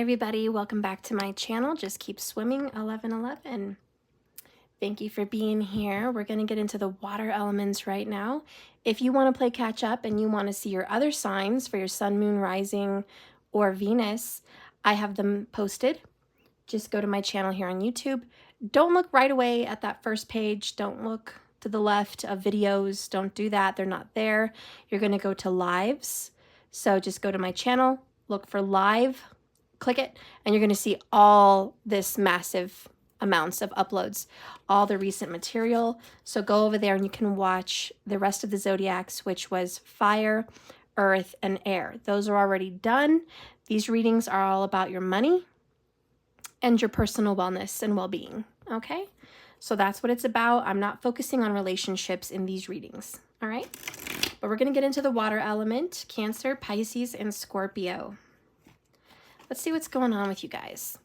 everybody, welcome back to my channel. Just keep swimming 1111. Thank you for being here. We're going to get into the water elements right now. If you want to play catch up and you want to see your other signs for your sun, moon, rising, or Venus, I have them posted. Just go to my channel here on YouTube. Don't look right away at that first page. Don't look to the left of videos. Don't do that. They're not there. You're going to go to lives. So just go to my channel, look for live, click it, and you're going to see all this massive amounts of uploads, all the recent material. So go over there and you can watch the rest of the zodiacs, which was fire, earth, and air. Those are already done. These readings are all about your money and your personal wellness and well-being, okay? So that's what it's about. I'm not focusing on relationships in these readings, all right? But we're going to get into the water element, Cancer, Pisces, and Scorpio. Let's see what's going on with you guys.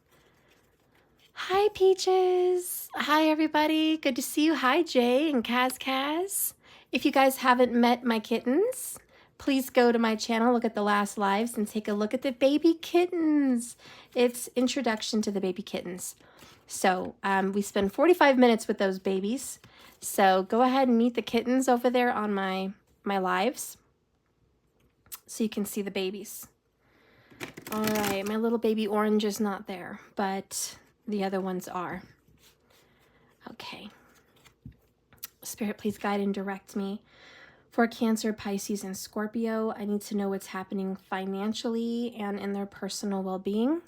Hi, Peaches. Hi, everybody. Good to see you. Hi, Jay and Kaz. If you guys haven't met my kittens, please go to my channel, look at the last lives, and take a look at the baby kittens. It's introduction to the baby kittens. So we spend 45 minutes with those babies. So go ahead and meet the kittens over there on my lives so you can see the babies. All right, my little baby orange is not there, but the other ones are. Okay. Spirit, please guide and direct me. For Cancer, Pisces, and Scorpio, I need to know what's happening financially and in their personal well-being.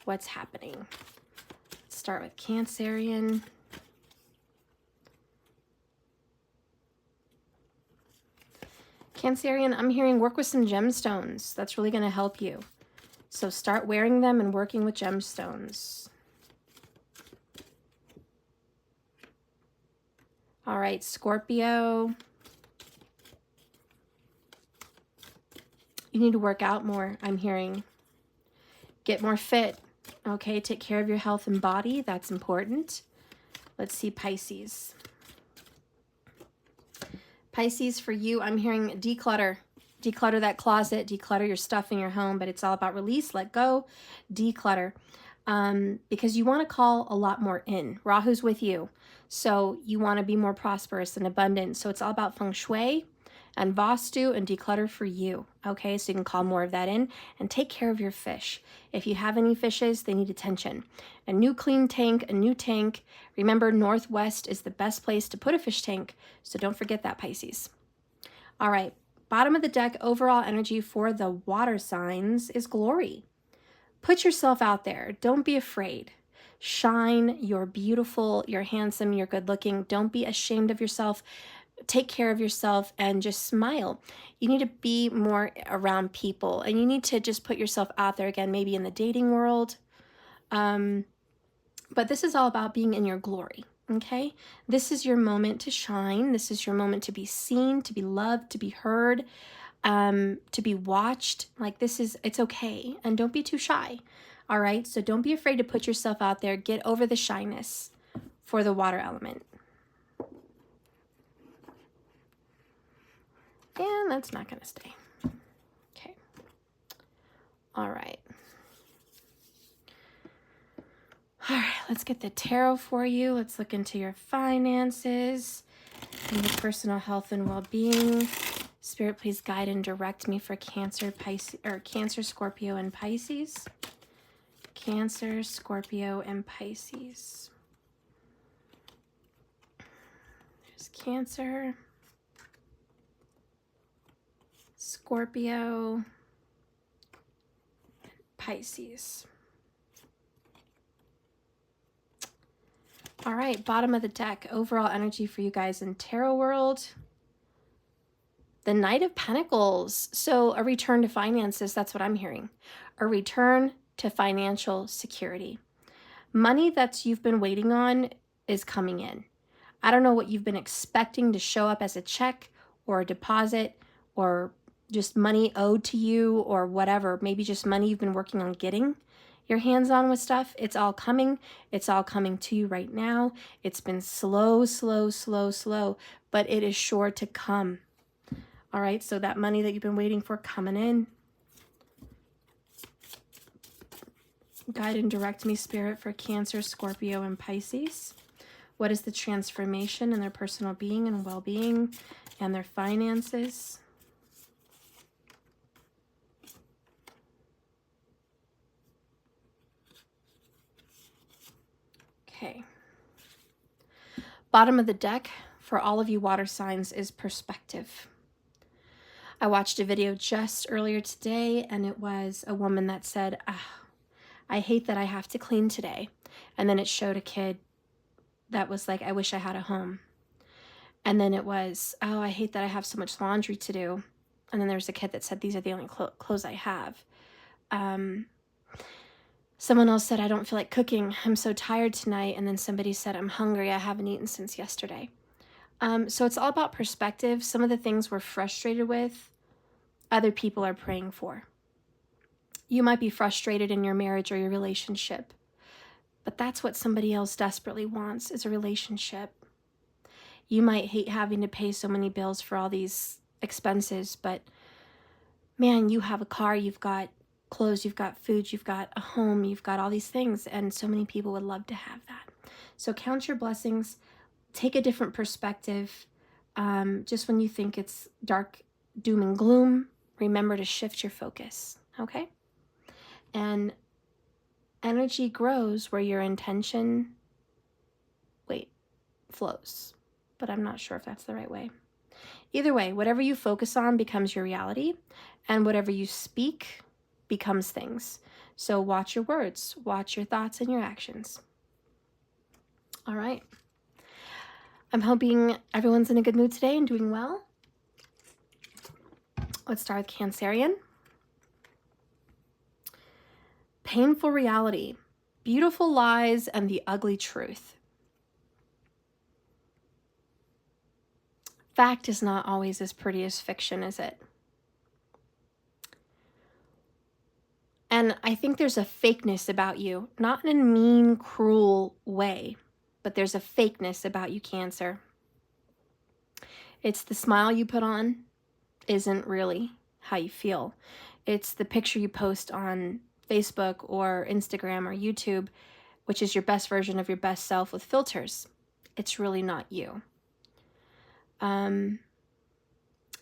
What's happening? Let's start with Cancerian. Cancerian, I'm hearing work with some gemstones. That's really going to help you. So start wearing them and working with gemstones. All right, Scorpio. You need to work out more, I'm hearing. Get more fit, okay? Take care of your health and body. That's important. Let's see Pisces. Pisces, for you, I'm hearing declutter. Declutter that closet, declutter your stuff in your home, but it's all about release, let go, declutter. Because you want to call a lot more in. Rahu's with you. So you want to be more prosperous and abundant. So it's all about feng shui and vastu and declutter for you. Okay, so you can call more of that in and take care of your fish. If you have any fishes, they need attention. A new clean tank, a new tank. Remember, northwest is the best place to put a fish tank. So don't forget that, Pisces. All right, bottom of the deck, overall energy for the water signs is glory. Put yourself out there. Don't be afraid. Shine. You're beautiful. You're handsome. You're good looking. Don't be ashamed of yourself. Take care of yourself and just smile. You need to be more around people and you need to just put yourself out there again, maybe in the dating world. But this is all about being in your glory. Okay. This is your moment to shine. This is your moment to be seen, to be loved, to be heard, to be watched. Like it's okay. And don't be too shy. All right. So don't be afraid to put yourself out there. Get over the shyness for the water element. And that's not going to stay. Okay. All right. All right, let's get the tarot for you. Let's look into your finances and your personal health and well-being. Spirit, please guide and direct me for Cancer, Pisces, or Cancer, Scorpio, and Pisces. Cancer, Scorpio, and Pisces. There's Cancer, Scorpio, Pisces. All right, bottom of the deck, overall energy for you guys in tarot world. The Knight of Pentacles. So a return to finances, that's what I'm hearing. A return to financial security. Money that you've been waiting on is coming in. I don't know what you've been expecting to show up as a check or a deposit or just money owed to you or whatever. Maybe just money you've been working on getting your hands on with stuff. It's all coming. It's all coming to you right now. It's been slow, but it is sure to come. All right, so that money that you've been waiting for coming in. Guide and direct me, Spirit, for Cancer, Scorpio, and Pisces. What is the transformation in their personal being and well-being and their finances? Okay. Bottom of the deck for all of you water signs is perspective. I watched a video just earlier today, and it was a woman that said, I hate that I have to clean today. And then it showed a kid that was like, I wish I had a home. And then it was, oh, I hate that I have so much laundry to do. And then there's a kid that said, these are the only clothes I have. Someone else said, I don't feel like cooking. I'm so tired tonight. And then somebody said, I'm hungry. I haven't eaten since yesterday. So it's all about perspective. Some of the things we're frustrated with, other people are praying for. You might be frustrated in your marriage or your relationship, but that's what somebody else desperately wants, is a relationship. You might hate having to pay so many bills for all these expenses, but man, you have a car, you've got clothes, you've got food, you've got a home, you've got all these things, and so many people would love to have that. So count your blessings, take a different perspective. Just when you think it's dark, doom and gloom, remember to shift your focus, okay? And energy grows where your intention, flows. But I'm not sure if that's the right way. Either way, whatever you focus on becomes your reality, and whatever you speak becomes things. So watch your words, watch your thoughts and your actions. All right. I'm hoping everyone's in a good mood today and doing well. Let's start with Cancerian. Painful reality, beautiful lies, and the ugly truth. Fact is not always as pretty as fiction, is it? And I think there's a fakeness about you, not in a mean, cruel way, but there's a fakeness about you, Cancer. It's the smile you put on isn't really how you feel. It's the picture you post on Facebook or Instagram or YouTube, which is your best version of your best self with filters. It's really not you.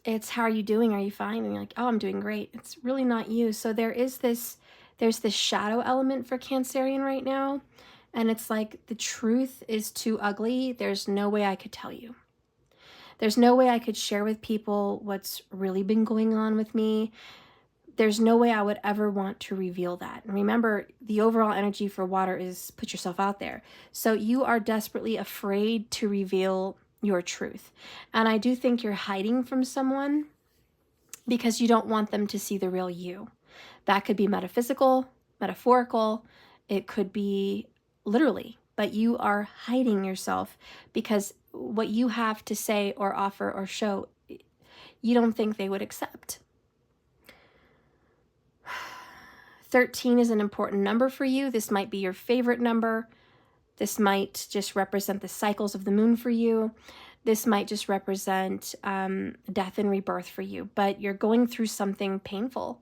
It's how are you doing? Are you fine? And you're like, oh, I'm doing great. It's really not you. So there's this shadow element for Cancerian right now. And it's like, the truth is too ugly. There's no way I could tell you. There's no way I could share with people what's really been going on with me. There's no way I would ever want to reveal that. And remember, the overall energy for water is put yourself out there. So you are desperately afraid to reveal your truth. And I do think you're hiding from someone because you don't want them to see the real you. That could be metaphysical, metaphorical, it could be literally, but you are hiding yourself because what you have to say or offer or show, you don't think they would accept. 13 is an important number for you. This might be your favorite number. This might just represent the cycles of the moon for you. This might just represent death and rebirth for you, but you're going through something painful.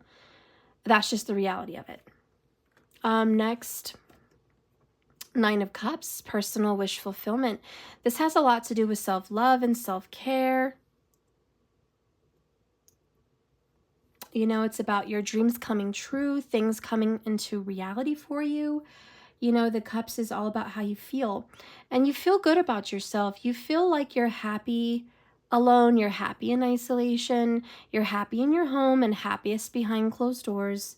That's just the reality of it. Next, 9 of Cups, personal wish fulfillment. This has a lot to do with self-love and self-care. You know, it's about your dreams coming true, things coming into reality for you. You know, the Cups is all about how you feel. And you feel good about yourself. You feel like you're happy alone. You're happy in isolation. You're happy in your home and happiest behind closed doors.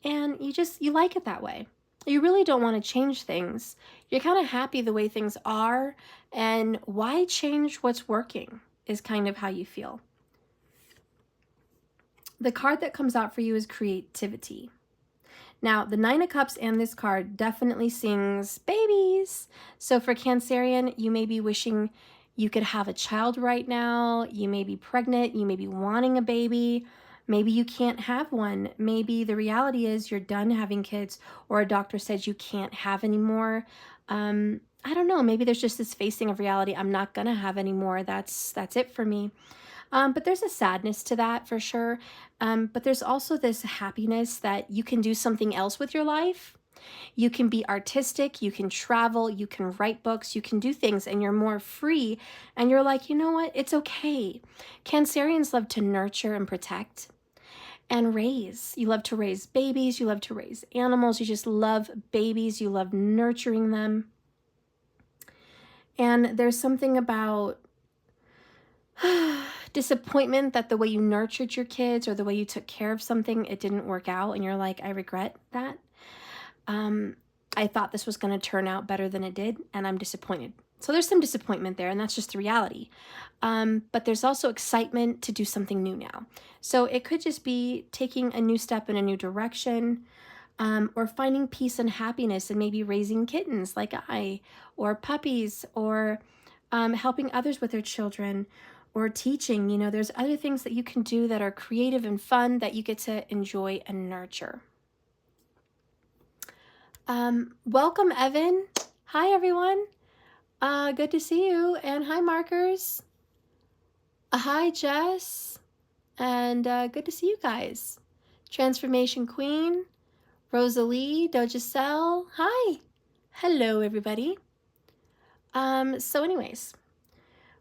And you like it that way. You really don't want to change things. You're kind of happy the way things are. And why change what's working is kind of how you feel. The card that comes out for you is creativity. Now, the 9 of Cups and this card definitely sings babies. So for Cancerian, you may be wishing you could have a child right now. You may be pregnant. You may be wanting a baby. Maybe you can't have one. Maybe the reality is you're done having kids, or a doctor says you can't have any more. I don't know. Maybe there's just this facing of reality. I'm not going to have any more. That's it for me. But there's a sadness to that for sure. But there's also this happiness that you can do something else with your life. You can be artistic, you can travel, you can write books, you can do things, and you're more free. And you're like, you know what? It's okay. Cancerians love to nurture and protect and raise. You love to raise babies, you love to raise animals, you just love babies, you love nurturing them. And there's something about disappointment that the way you nurtured your kids or the way you took care of something, it didn't work out, and you're like, I regret that. I thought this was going to turn out better than it did, and I'm disappointed. So there's some disappointment there, and that's just the reality. But there's also excitement to do something new now. So it could just be taking a new step in a new direction, or finding peace and happiness and maybe raising kittens like I, or puppies, or helping others with their children, or teaching. You know, there's other things that you can do that are creative and fun that you get to enjoy and nurture. Welcome, Evan. Hi, everyone. Good to see you. And hi, Markers. Hi, Jess. And good to see you guys. Transformation Queen, Rosalie, Dojacel. Hi. Hello, everybody. So anyways,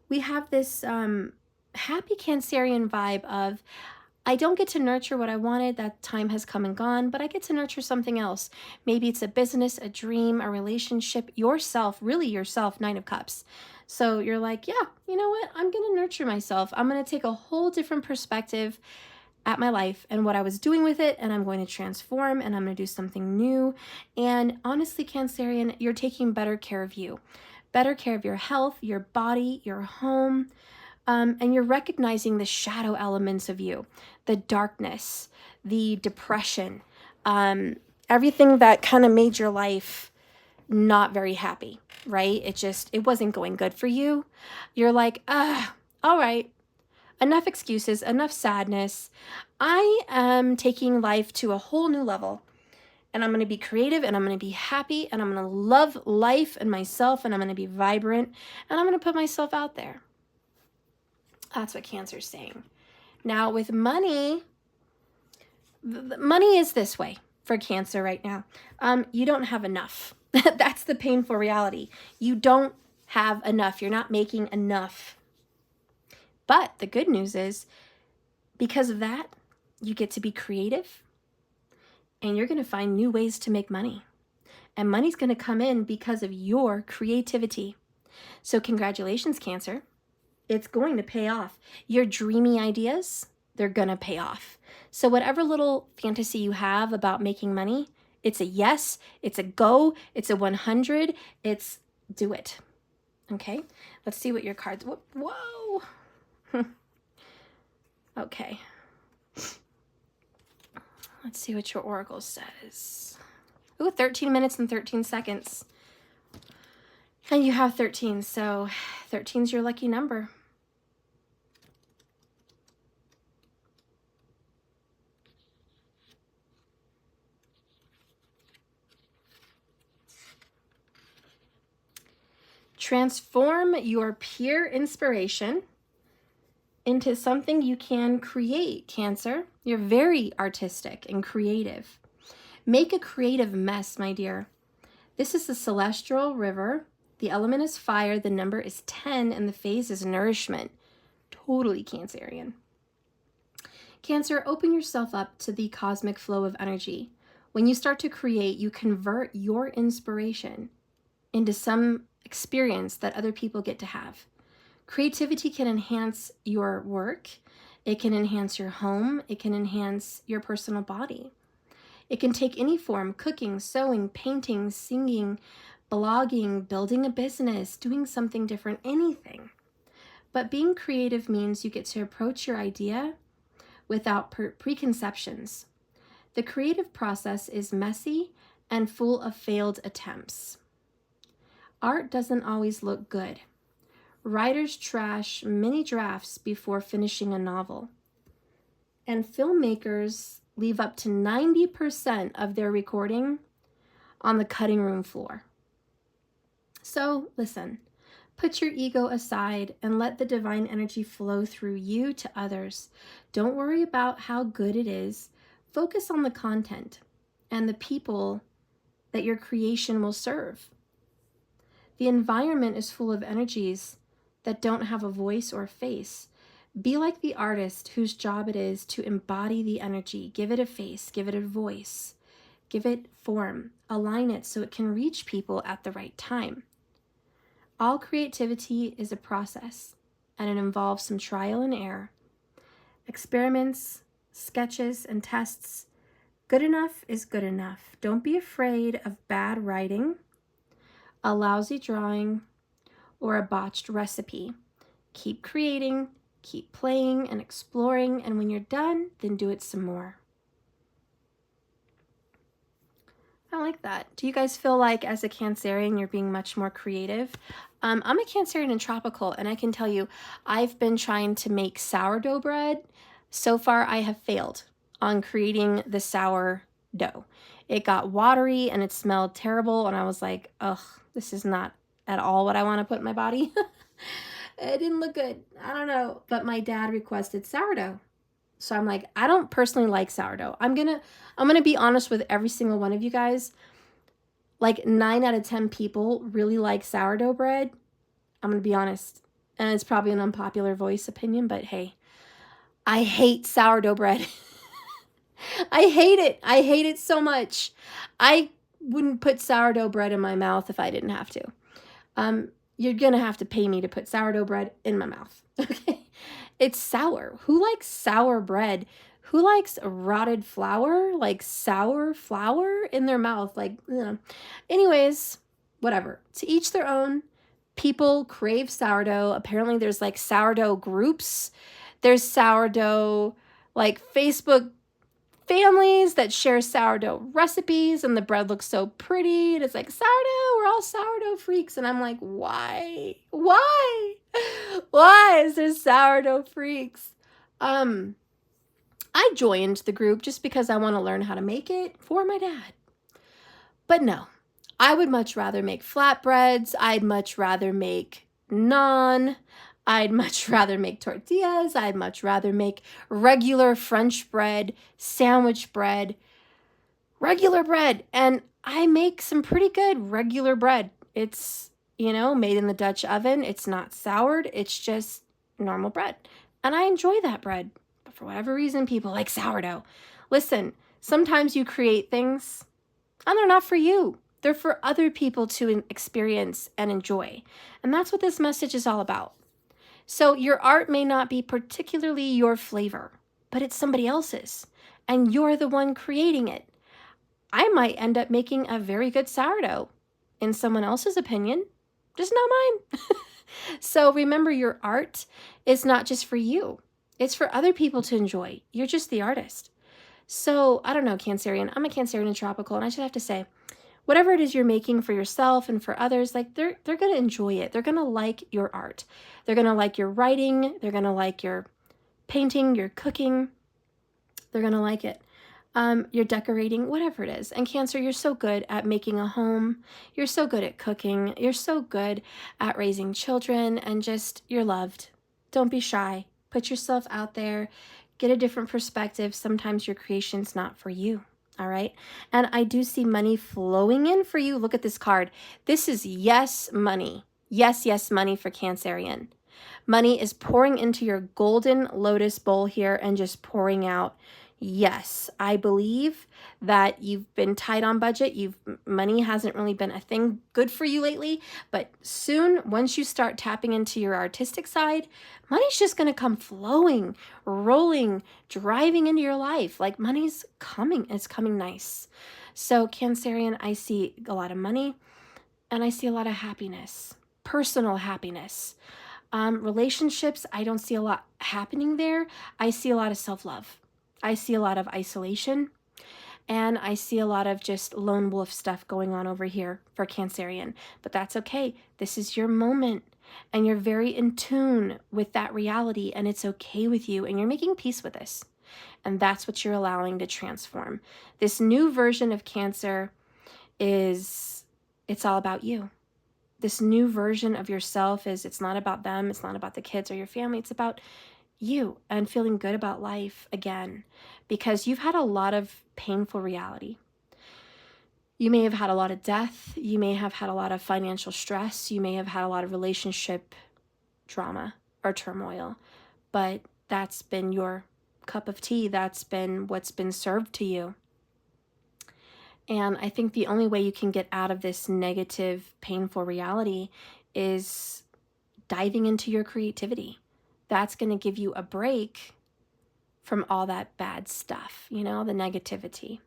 we have this happy Cancerian vibe of, I don't get to nurture what I wanted, that time has come and gone, but I get to nurture something else. Maybe it's a business, a dream, a relationship, yourself, really yourself, Nine of Cups. So you're like, yeah, you know what? I'm going to nurture myself. I'm going to take a whole different perspective at my life and what I was doing with it, and I'm going to transform, and I'm going to do something new. And honestly, Cancerian, you're taking better care of you, better care of your health, your body, your home. And you're recognizing the shadow elements of you, the darkness, the depression, everything that kind of made your life not very happy, right? It wasn't going good for you. You're like, all right, enough excuses, enough sadness. I am taking life to a whole new level. And I'm going to be creative, and I'm going to be happy, and I'm going to love life and myself, and I'm going to be vibrant, and I'm going to put myself out there. That's what Cancer's saying. Now with money, money is this way for Cancer right now. You don't have enough. That's the painful reality. You don't have enough. You're not making enough. But the good news is, because of that, you get to be creative, and you're going to find new ways to make money. And money's going to come in because of your creativity. So congratulations, Cancer. It's going to pay off. Your dreamy ideas, they're going to pay off. So whatever little fantasy you have about making money, it's a yes, it's a go, it's a 100, it's do it. Okay, let's see what your cards, whoa. Okay. Let's see what your oracle says. Ooh, 13 minutes and 13 seconds. And you have 13, so 13 is your lucky number. Transform your pure inspiration into something you can create, Cancer. You're very artistic and creative. Make a creative mess, my dear. This is the celestial river. The element is fire. The number is 10, and the phase is nourishment. Totally Cancerian. Cancer, open yourself up to the cosmic flow of energy. When you start to create, you convert your inspiration into some experience that other people get to have. Creativity can enhance your work. It can enhance your home. It can enhance your personal body. It can take any form: cooking, sewing, painting, singing, blogging, building a business, doing something different, anything. But being creative means you get to approach your idea without preconceptions. The creative process is messy and full of failed attempts. Art doesn't always look good. Writers trash many drafts before finishing a novel. And filmmakers leave up to 90% of their recording on the cutting room floor. So listen, Put your ego aside and let the divine energy flow through you to others. Don't worry about how good it is. Focus on the content and the people that your creation will serve. The environment is full of energies that don't have a voice or face. Be like the artist whose job it is to embody the energy. Give it a face, give it a voice, give it form, align it so it can reach people at the right time. All creativity is a process, and it involves some trial and error. Experiments, sketches, and tests. Good enough is good enough. Don't be afraid of bad writing, a lousy drawing, or a botched recipe. Keep creating, keep playing and exploring, and when you're done, then do it some more. I like that. Do you guys feel like as a Cancerian, you're being much more creative? I'm a Cancerian in tropical, and I can tell you, I've been trying to make sourdough bread. So far, I have failed on creating the sourdough. It got watery and it smelled terrible, and I was like, ugh, this is not at all what I want to put in my body. It didn't look good. I don't know. But my dad requested sourdough. So I'm like, I don't personally like sourdough. I'm gonna be honest with every single one of you guys. Like 9 out of 10 people really like sourdough bread. I'm gonna be honest. And it's probably an unpopular voice opinion, but hey, I hate sourdough bread. I hate it. I hate it so much. I wouldn't put sourdough bread in my mouth if I didn't have to. You're gonna have to pay me to put sourdough bread in my mouth. Okay. It's sour. Who likes sour bread? Who likes rotted flour? Like sour flour in their mouth? Like, you know. Anyways, whatever. To each their own. People crave sourdough. Apparently there's like sourdough groups. There's sourdough like Facebook families that share sourdough recipes, and the bread looks so pretty, and it's like, sourdough, we're all sourdough freaks. And I'm like, why is there sourdough freaks? I joined the group just because I want to learn how to make it for my dad. But no, I would much rather make flatbreads. I'd much rather make naan. I'd much rather make tortillas. I'd much rather make regular French bread, sandwich bread, regular bread. And I make some pretty good regular bread. It's, you know, made in the Dutch oven. It's not soured. It's just normal bread. And I enjoy that bread. But for whatever reason, people like sourdough. Listen, sometimes you create things and they're not for you. They're for other people to experience and enjoy. And that's what this message is all about. So your art may not be particularly your flavor, but it's somebody else's, and you're the one creating it. I might end up making a very good sourdough in someone else's opinion, just not mine. So remember, your art is not just for you. It's for other people to enjoy. You're just the artist. So I don't know, Cancerian. I'm a Cancerian in tropical, and I should have to say, whatever it is you're making for yourself and for others, like they're going to enjoy it. They're going to like your art. They're going to like your writing. They're going to like your painting, your cooking. They're going to like it. Your decorating, whatever it is. And Cancer, you're so good at making a home. You're so good at cooking. You're so good at raising children, and just, you're loved. Don't be shy. Put yourself out there. Get a different perspective. Sometimes your creation's not for you. All right. And I do see money flowing in for you. Look at this card. This is yes money. Yes, yes, money for Cancerian. Money is pouring into your golden lotus bowl here and just pouring out. Yes, I believe that you've been tight on budget. Money hasn't really been a thing good for you lately, but soon, once you start tapping into your artistic side, money's just going to come flowing, rolling, driving into your life. Like money's coming. It's coming nice. So Cancerian, I see a lot of money, and I see a lot of happiness, personal happiness. Relationships, I don't see a lot happening there. I see a lot of self-love. I see a lot of isolation, and I see a lot of just lone wolf stuff going on over here for Cancerian. But that's okay. This is your moment, and you're very in tune with that reality, and it's okay with you, and you're making peace with this. And that's what you're allowing to transform. This new version of Cancer it's all about you. this new version of yourself is, it's not about them, it's not about the kids or your family, it's about you and feeling good about life again, because you've had a lot of painful reality. You may have had a lot of death, you may have had a lot of financial stress, you may have had a lot of relationship drama or turmoil, but that's been your cup of tea, that's been what's been served to you. And I think the only way you can get out of this negative, painful reality is diving into your creativity. That's going to give you a break from all that bad stuff, you know, the negativity.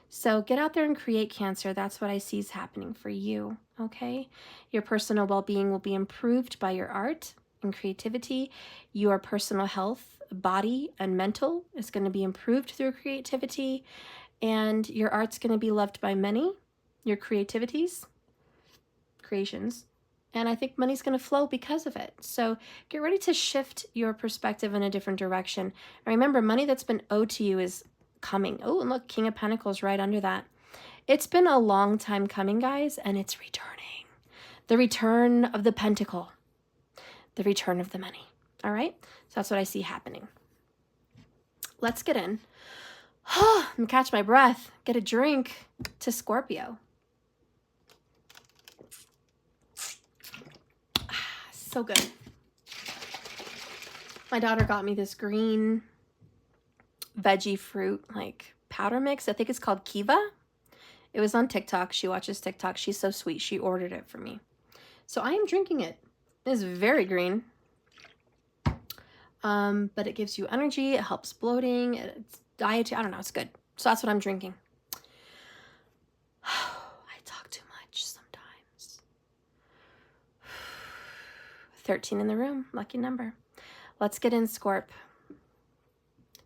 So get out there and create, Cancer. That's what I see is happening for you, okay? Your personal well-being will be improved by your art and creativity. Your personal health, body, and mental is going to be improved through creativity. And your art's going to be loved by many, your creativities, creations. And I think money's going to flow because of it. So get ready to shift your perspective in a different direction. And remember, money that's been owed to you is coming. Oh, and look, King of Pentacles right under that. It's been a long time coming, guys, and it's returning. The return of the pentacle. The return of the money. All right? So that's what I see happening. Let's get in. I'm gonna catch my breath, get a drink to Scorpio. So good. My daughter got me this green veggie fruit like powder mix. I think it's called Kiva. It was on TikTok. She watches TikTok. She's so sweet. She ordered it for me. So I am drinking it. It is very green. But it gives you energy. It helps bloating. It's diet. I don't know. It's good. So that's what I'm drinking. I talk too much sometimes. 13 in the room. Lucky number. Let's get in, Scorp.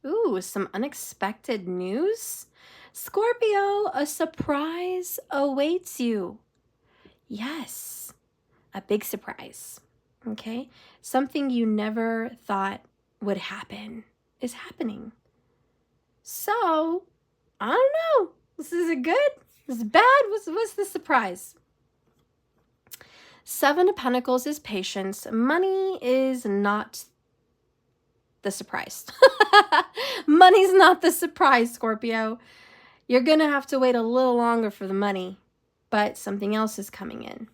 Ooh, some unexpected news. Scorpio, a surprise awaits you. Yes, a big surprise. Okay? Something you never thought would happen is happening. So, I don't know. Is it good? Is it bad? What's the surprise? 7 of Pentacles is patience. Money is not the surprise. Money's not the surprise, Scorpio. You're going to have to wait a little longer for the money, but something else is coming in.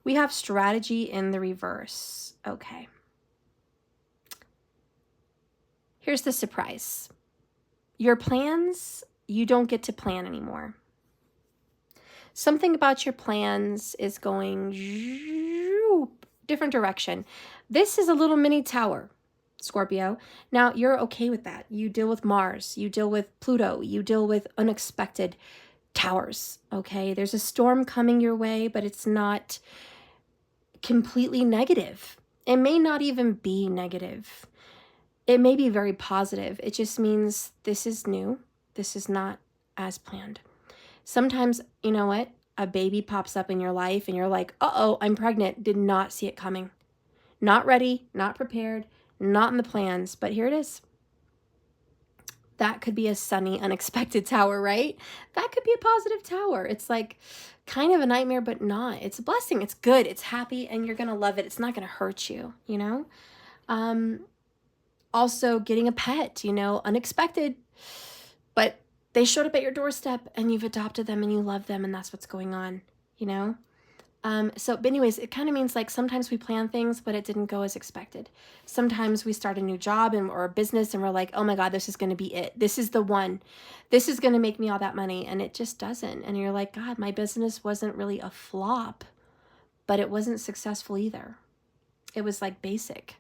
We have strategy in the reverse. Okay. Here's the surprise. Your plans, you don't get to plan anymore. Something about your plans is going different direction. This is a little mini tower, Scorpio. Now, you're okay with that. You deal with Mars. You deal with Pluto. You deal with unexpected towers, okay? There's a storm coming your way, but it's not completely negative. It may not even be negative. It may be very positive. It just means this is new. This is not as planned. Sometimes, you know what? A baby pops up in your life and you're like, uh-oh, I'm pregnant. Did not see it coming. Not ready, not prepared, not in the plans, but here it is. That could be a sunny, unexpected tower, right? That could be a positive tower. It's like kind of a nightmare, but not. It's a blessing. It's good. It's happy, and you're going to love it. It's not going to hurt you, you know? Also, getting a pet, you know, unexpected, but they showed up at your doorstep, and you've adopted them, and you love them, and that's what's going on, you know? But anyways, it kind of means like sometimes we plan things, but it didn't go as expected. Sometimes we start a new job or a business and we're like, oh my God, this is going to be it. This is the one. This is going to make me all that money. And it just doesn't. And you're like, God, my business wasn't really a flop, but it wasn't successful either. It was like basic.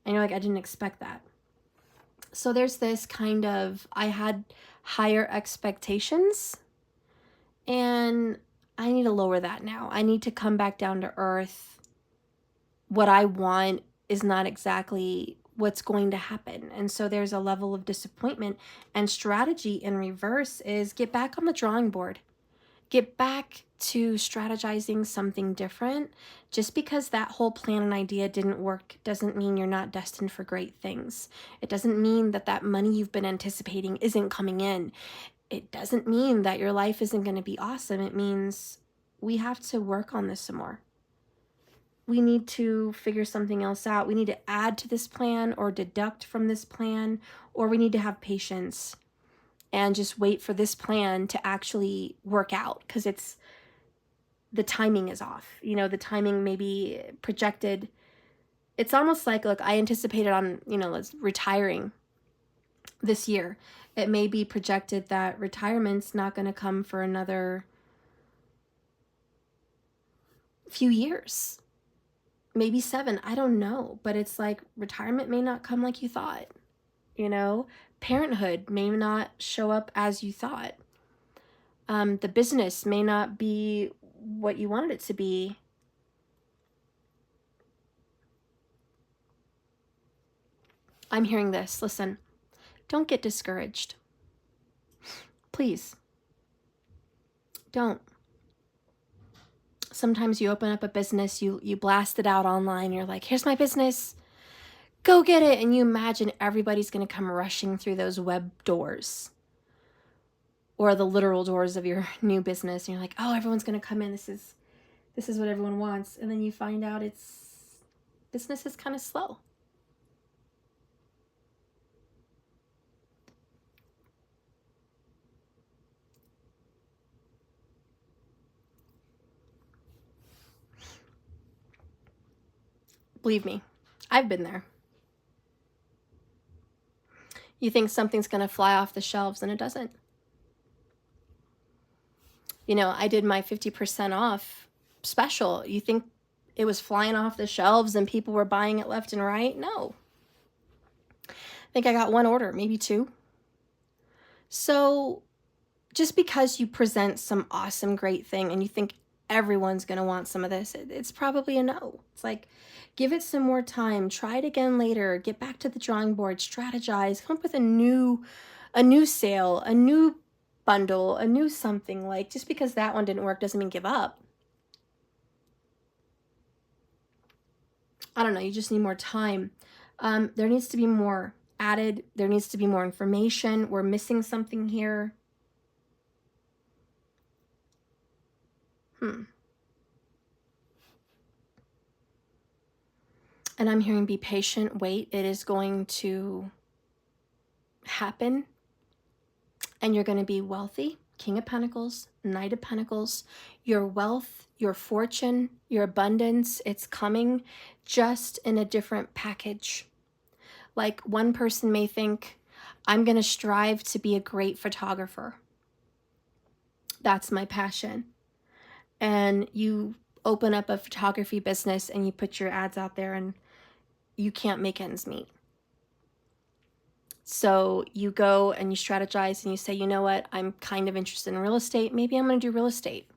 And you're like, I didn't expect that. So there's this kind of, I had higher expectations and I need to lower that now. I need to come back down to earth. What I want is not exactly what's going to happen. And so there's a level of disappointment, and strategy in reverse is get back on the drawing board. Get back to strategizing something different. Just because that whole plan and idea didn't work doesn't mean you're not destined for great things. It doesn't mean that that money you've been anticipating isn't coming in. It doesn't mean that your life isn't going to be awesome. It means we have to work on this some more. We need to figure something else out. We need to add to this plan or deduct from this plan, or we need to have patience and just wait for this plan to actually work out, because the timing is off. You know, the timing may be projected. It's almost like, look, I anticipated on, retiring this year. It may be projected that retirement's not going to come for another few years, maybe 7, I don't know. But it's like retirement may not come like you thought, parenthood may not show up as you thought. The business may not be what you wanted it to be. I'm hearing this. Listen, don't get discouraged. Please. Don't. Sometimes you open up a business, you blast it out online, you're like, here's my business, go get it. And you imagine everybody's going to come rushing through those web doors or the literal doors of your new business. And you're like, oh, everyone's going to come in. This is what everyone wants. And then you find out business is kind of slow. Believe me, I've been there. You think something's going to fly off the shelves and it doesn't. I did my 50% off special. You think it was flying off the shelves and people were buying it left and right? No. I think I got 1 order, maybe 2. So just because you present some awesome, great thing and you think everyone's going to want some of this, it's probably a no. It's like, give it some more time, try it again later, get back to the drawing board, strategize, come up with a new sale, a new bundle, a new something. Like, just because that one didn't work doesn't mean give up. I don't know, you just need more time. There needs to be more added. There needs to be more information. We're missing something here. And I'm hearing be patient, wait. It is going to happen. And you're going to be wealthy. King of Pentacles, Knight of Pentacles. Your wealth, your fortune, your abundance, it's coming, just in a different package. Like, one person may think, I'm going to strive to be a great photographer. That's my passion. And you open up a photography business and you put your ads out there and you can't make ends meet. So you go and you strategize and you say, you know what, I'm kind of interested in real estate. Maybe I'm going to do real estate.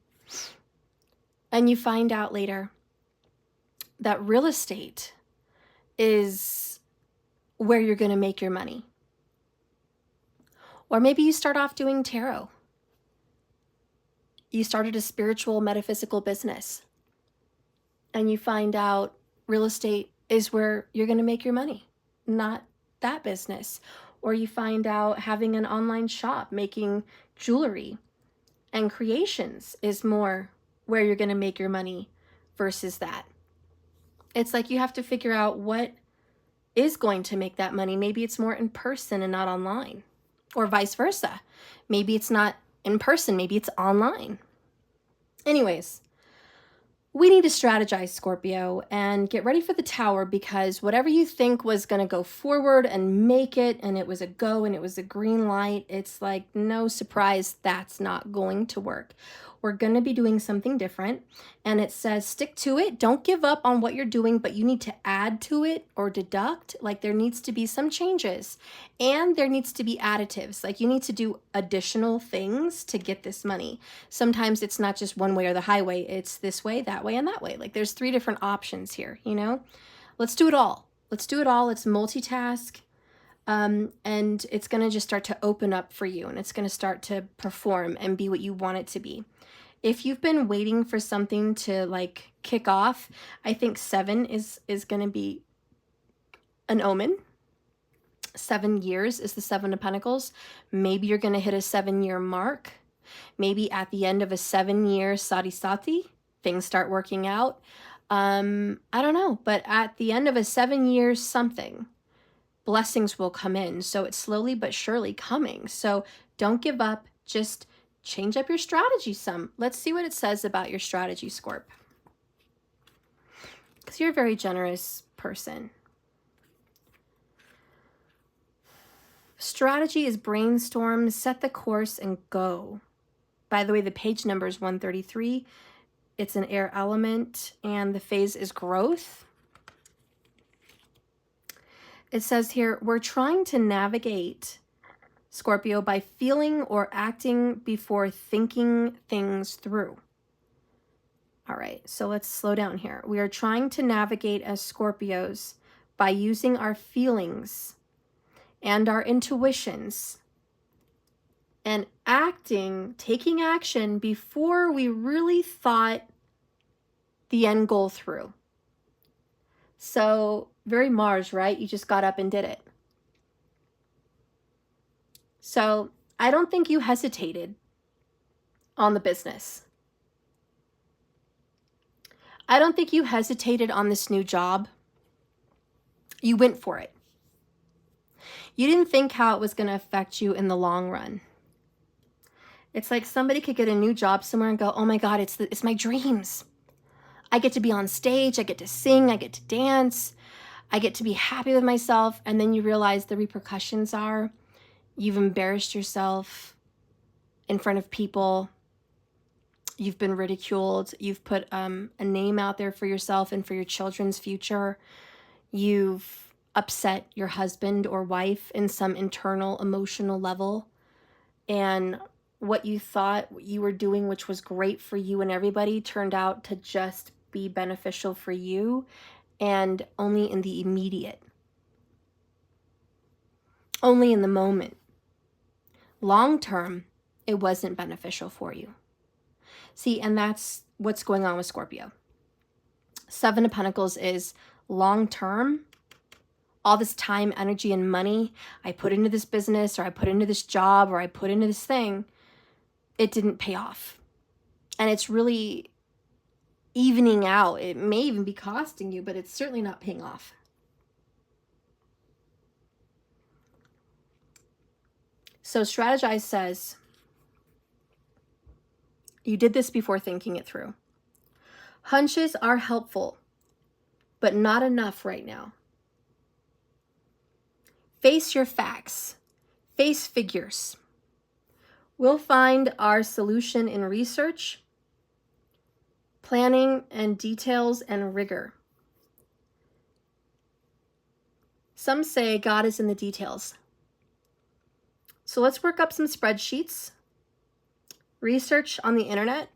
And you find out later that real estate is where you're going to make your money. Or maybe you start off doing tarot. You started a spiritual, metaphysical business. And you find out real estate is where you're going to make your money, not that business. Or you find out having an online shop, making jewelry and creations is more where you're going to make your money versus that. It's like you have to figure out what is going to make that money. Maybe it's more in person and not online, or vice versa. Maybe it's not in person, maybe it's online. Anyways, we need to strategize, Scorpio, and get ready for the Tower, because whatever you think was going to go forward and make it, and it was a go and it was a green light, it's like, no surprise, that's not going to work. We're going to be doing something different, and it says stick to it. Don't give up on what you're doing, but you need to add to it or deduct. Like, there needs to be some changes, and there needs to be additives. Like, you need to do additional things to get this money. Sometimes it's not just one way or the highway. It's this way, that way, and that way. Like, there's 3 different options here, Let's do it all. Let's do it all. Let's multitask. And it's going to just start to open up for you, and it's going to start to perform and be what you want it to be. If you've been waiting for something to like kick off, I think 7 is going to be an omen. 7 years is the 7 of Pentacles. Maybe you're going to hit a 7-year mark. Maybe at the end of a 7-year sati, things start working out. I don't know, but at the end of a 7 years something, blessings will come in. So it's slowly but surely coming. So don't give up. Just change up your strategy some. Let's see what it says about your strategy, Scorp. Because you're a very generous person. Strategy is brainstorm, set the course, and go. By the way, the page number is 133. It's an air element, and the phase is growth. It says here, we're trying to navigate, Scorpio, by feeling or acting before thinking things through. All right, so let's slow down here. We are trying to navigate as Scorpios by using our feelings and our intuitions and acting, taking action before we really thought the end goal through. So very Mars, right? You just got up and did it. So I don't think you hesitated on the business. I don't think you hesitated on this new job. You went for it. You didn't think how it was going to affect you in the long run. It's like somebody could get a new job somewhere and go, oh my God, it's my dreams. I get to be on stage, I get to sing, I get to dance, I get to be happy with myself. And then you realize the repercussions are you've embarrassed yourself in front of people. You've been ridiculed. You've put a name out there for yourself and for your children's future. You've upset your husband or wife in some internal emotional level. And what you thought you were doing, which was great for you and everybody, turned out to just be beneficial for you and only in the immediate. Only in the moment. Long term, it wasn't beneficial for you. See, and that's what's going on with Scorpio. 7 of Pentacles is long term. All this time, energy, and money I put into this business, or I put into this job, or I put into this thing, it didn't pay off. And it's really evening out. It may even be costing you, but it's certainly not paying off. So Strategize says, you did this before thinking it through. Hunches are helpful, but not enough right now. Face your facts. Face figures. We'll find our solution in research, planning, and details and rigor. Some say God is in the details. So let's work up some spreadsheets, research on the internet,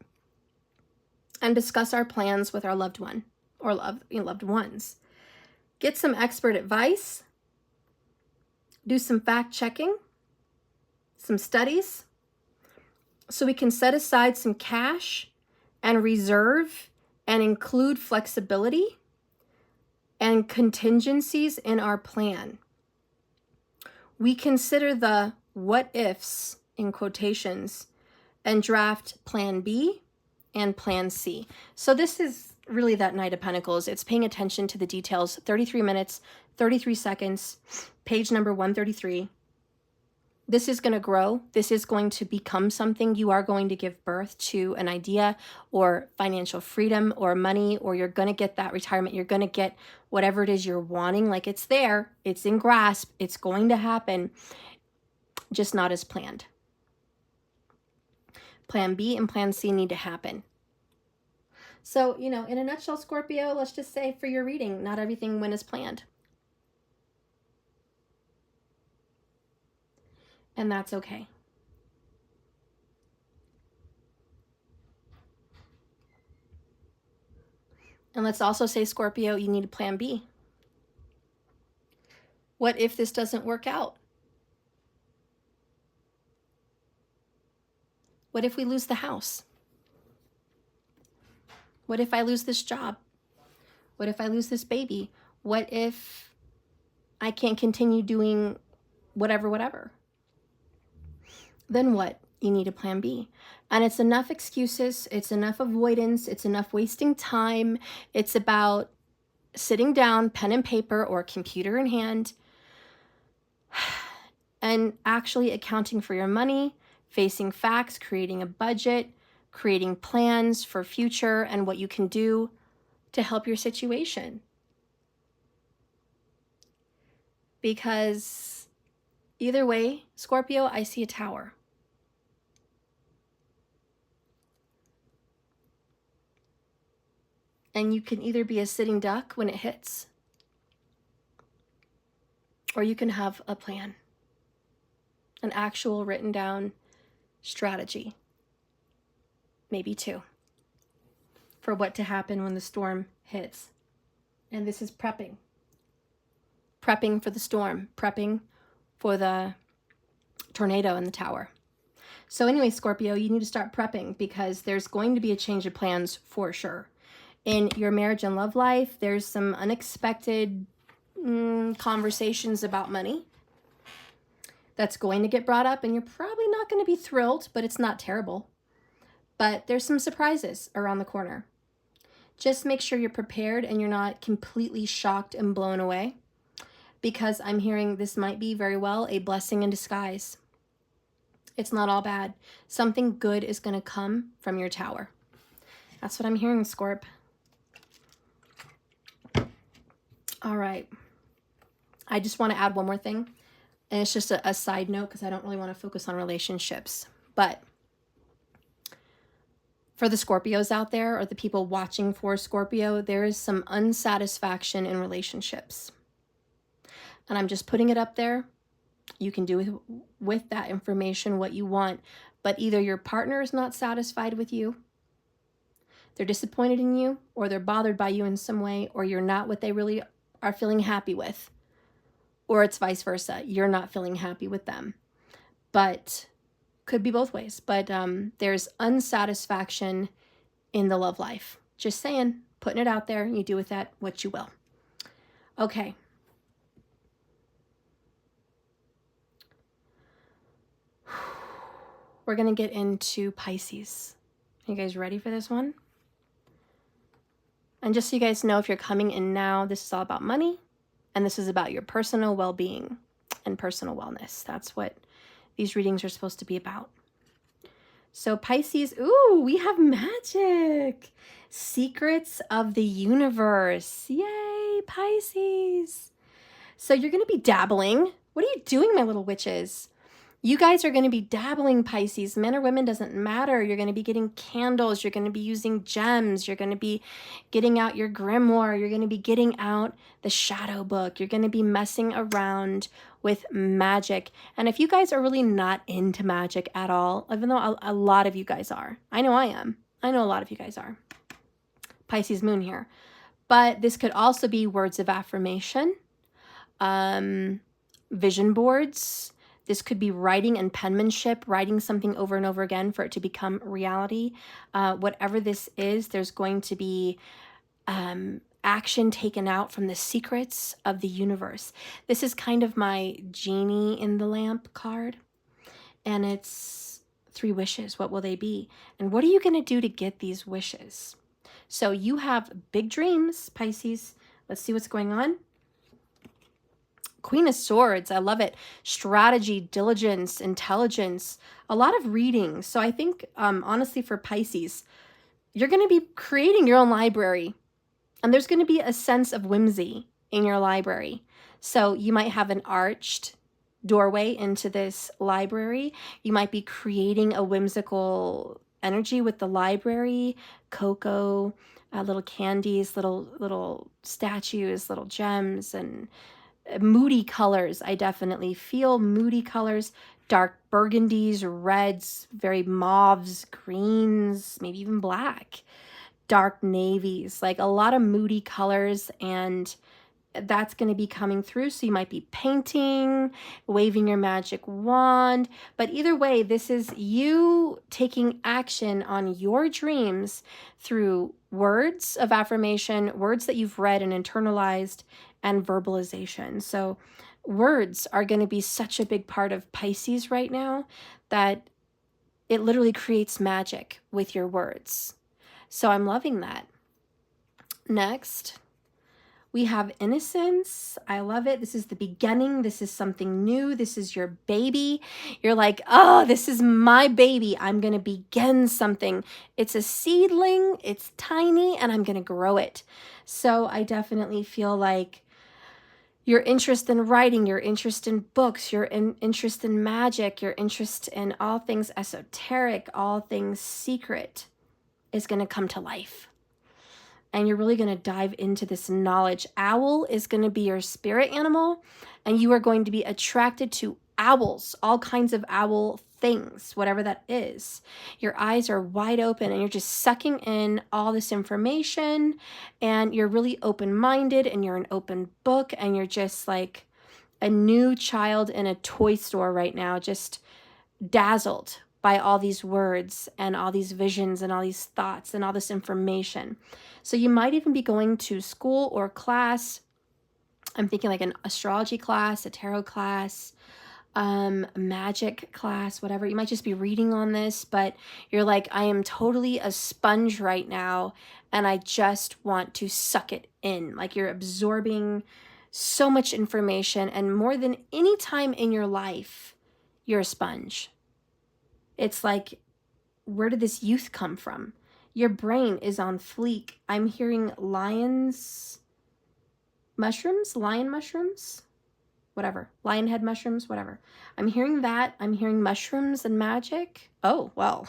and discuss our plans with our loved one or loved ones. Get some expert advice. Do some fact checking, some studies, so we can set aside some cash and reserve and include flexibility and contingencies in our plan. We consider the what ifs, in quotations, and draft plan B and plan C. So this is really that Knight of Pentacles. It's paying attention to the details. 33 minutes, 33 seconds, page number 133. This is going to grow. This is going to become something. You are going to give birth to an idea or financial freedom or money, or you're going to get that retirement. You're going to get whatever it is you're wanting. Like, it's there. It's in grasp. It's going to happen, just not as planned. Plan B and plan C need to happen. So, in a nutshell, Scorpio, let's just say for your reading, not everything went as planned. And that's okay. And let's also say, Scorpio, you need a plan B. What if this doesn't work out? What if we lose the house? What if I lose this job? What if I lose this baby? What if I can't continue doing whatever? Then what? you need a plan B. And it's enough excuses, it's enough avoidance, it's enough wasting time. It's about sitting down, pen and paper or computer in hand, and actually accounting for your money, facing facts, creating a budget, creating plans for future and what you can do to help your situation. Because either way, Scorpio, I see a tower. And you can either be a sitting duck when it hits, or you can have a plan, an actual written down strategy, maybe two, for what to happen when the storm hits. And this is prepping. Prepping for the storm, prepping for the tornado in the tower. So anyway, Scorpio, you need to start prepping because there's going to be a change of plans for sure. In your marriage and love life, there's some unexpected conversations about money that's going to get brought up, and you're probably not going to be thrilled, but it's not terrible. But there's some surprises around the corner. Just make sure you're prepared and you're not completely shocked and blown away, because I'm hearing this might be very well a blessing in disguise. It's not all bad. Something good is going to come from your tower. That's what I'm hearing, Scorp. All right. I just want to add one more thing. And it's just a side note because I don't really want to focus on relationships. But for the Scorpios out there, or the people watching for Scorpio, there is some unsatisfaction in relationships. And I'm just putting it up there. You can do with that information what you want. But either your partner is not satisfied with you, they're disappointed in you, or they're bothered by you in some way, or you're not what they really are feeling happy with. Or it's vice versa. You're not feeling happy with them. But could be both ways. But there's unsatisfaction in the love life. Just saying, putting it out there. You do with that what you will. Okay. We're going to get into Pisces. Are you guys ready for this one? And just so you guys know, if you're coming in now, this is all about money. And this is about your personal well-being and personal wellness. That's what these readings are supposed to be about. So Pisces, ooh, we have magic. Secrets of the universe. Yay, Pisces. So you're going to be dabbling. What are you doing, my little witches? You guys are going to be dabbling, Pisces. Men or women, doesn't matter. You're going to be getting candles. You're going to be using gems. You're going to be getting out your grimoire. You're going to be getting out the shadow book. You're going to be messing around with magic. And if you guys are really not into magic at all, even though a lot of you guys are, I know I am. I know a lot of you guys are. Pisces moon here. But this could also be words of affirmation, vision boards. This could be writing and penmanship, writing something over and over again for it to become reality. Whatever this is, there's going to be action taken out from the secrets of the universe. This is kind of my genie in the lamp card. And it's 3 wishes. What will they be? And what are you going to do to get these wishes? So you have big dreams, Pisces. Let's see what's going on. Queen of Swords, I love it. Strategy, diligence, intelligence, a lot of reading. So I think, honestly, for Pisces, you're going to be creating your own library. And there's going to be a sense of whimsy in your library. So you might have an arched doorway into this library. You might be creating a whimsical energy with the library, cocoa, little candies, little statues, little gems, and moody colors. I definitely feel moody colors, dark burgundies, reds, very mauves, greens, maybe even black, dark navies, like a lot of moody colors. And that's going to be coming through. So you might be painting, waving your magic wand, but either way, this is you taking action on your dreams through words of affirmation, words that you've read and internalized, and verbalization. So words are going to be such a big part of Pisces right now that it literally creates magic with your words. So I'm loving that. Next, we have innocence. I love it. This is the beginning. This is something new. This is your baby. You're like, oh, this is my baby. I'm going to begin something. It's a seedling. It's tiny, and I'm going to grow it. So I definitely feel like your interest in writing, your interest in books, your interest in magic, your interest in all things esoteric, all things secret is going to come to life. And you're really going to dive into this knowledge. Owl is going to be your spirit animal, and you are going to be attracted to owls, all kinds of owl things, whatever that is. Your eyes are wide open and you're just sucking in all this information, and you're really open-minded, and you're an open book, and you're just like a new child in a toy store right now, just dazzled by all these words and all these visions and all these thoughts and all this information. So you might even be going to school or class. I'm thinking like an astrology class, a tarot class, a magic class, whatever. You might just be reading on this, but you're like, I am totally a sponge right now, and I just want to suck it in. Like you're absorbing so much information, and more than any time in your life, you're a sponge. It's like, where did this youth come from? Your brain is on fleek. I'm hearing lion mushrooms, whatever. Lion head mushrooms, whatever. I'm hearing that. I'm hearing mushrooms and magic. Oh, well,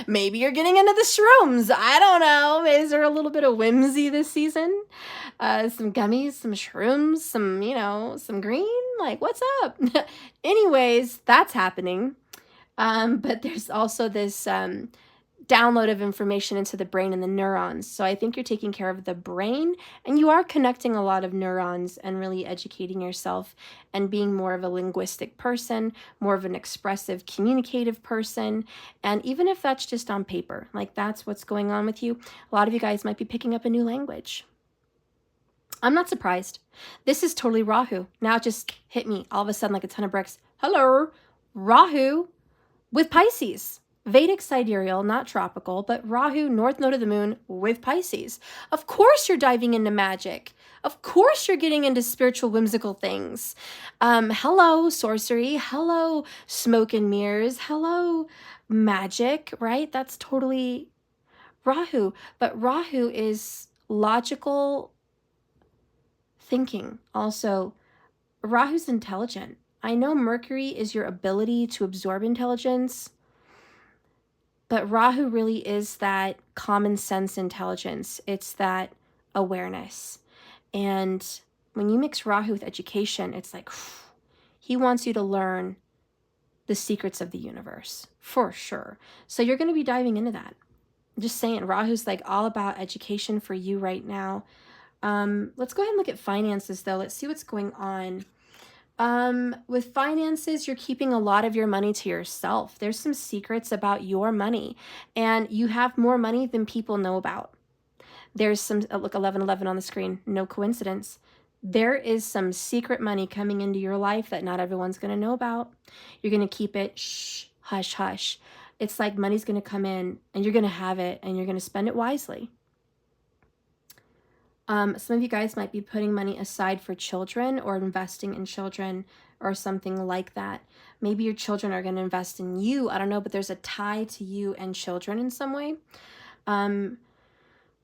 maybe you're getting into the shrooms. I don't know. Is there a little bit of whimsy this season? Some gummies, some shrooms, some green? Like, what's up? Anyways, that's happening. But there's also this download of information into the brain and the neurons. So I think you're taking care of the brain, and you are connecting a lot of neurons and really educating yourself and being more of a linguistic person, more of an expressive, communicative person. And even if that's just on paper, like that's what's going on with you, a lot of you guys might be picking up a new language. I'm not surprised. This is totally Rahu. Now it just hit me all of a sudden like a ton of bricks. Hello, Rahu with Pisces. Vedic sidereal, not tropical, but Rahu, north node of the moon with Pisces. Of course you're diving into magic. Of course you're getting into spiritual, whimsical things. Hello, sorcery. Hello, smoke and mirrors. Hello, magic, right? That's totally Rahu. But Rahu is logical thinking. Also, Rahu's intelligent. I know Mercury is your ability to absorb intelligence, but Rahu really is that common sense intelligence. It's that awareness. And when you mix Rahu with education, it's like, he wants you to learn the secrets of the universe, for sure. So you're going to be diving into that. I'm just saying, Rahu's like all about education for you right now. Let's go ahead and look at finances, though. Let's see what's going on. With finances, you're keeping a lot of your money to yourself. There's some secrets about your money, and you have more money than people know about. There's some, look, 1111 on the screen. No coincidence. There is some secret money coming into your life that not everyone's going to know about. You're going to keep it shh, hush, hush. It's like money's going to come in, and you're going to have it, and you're going to spend it wisely. Some of you guys might be putting money aside for children or investing in children or something like that. Maybe your children are going to invest in you. I don't know, but there's a tie to you and children in some way.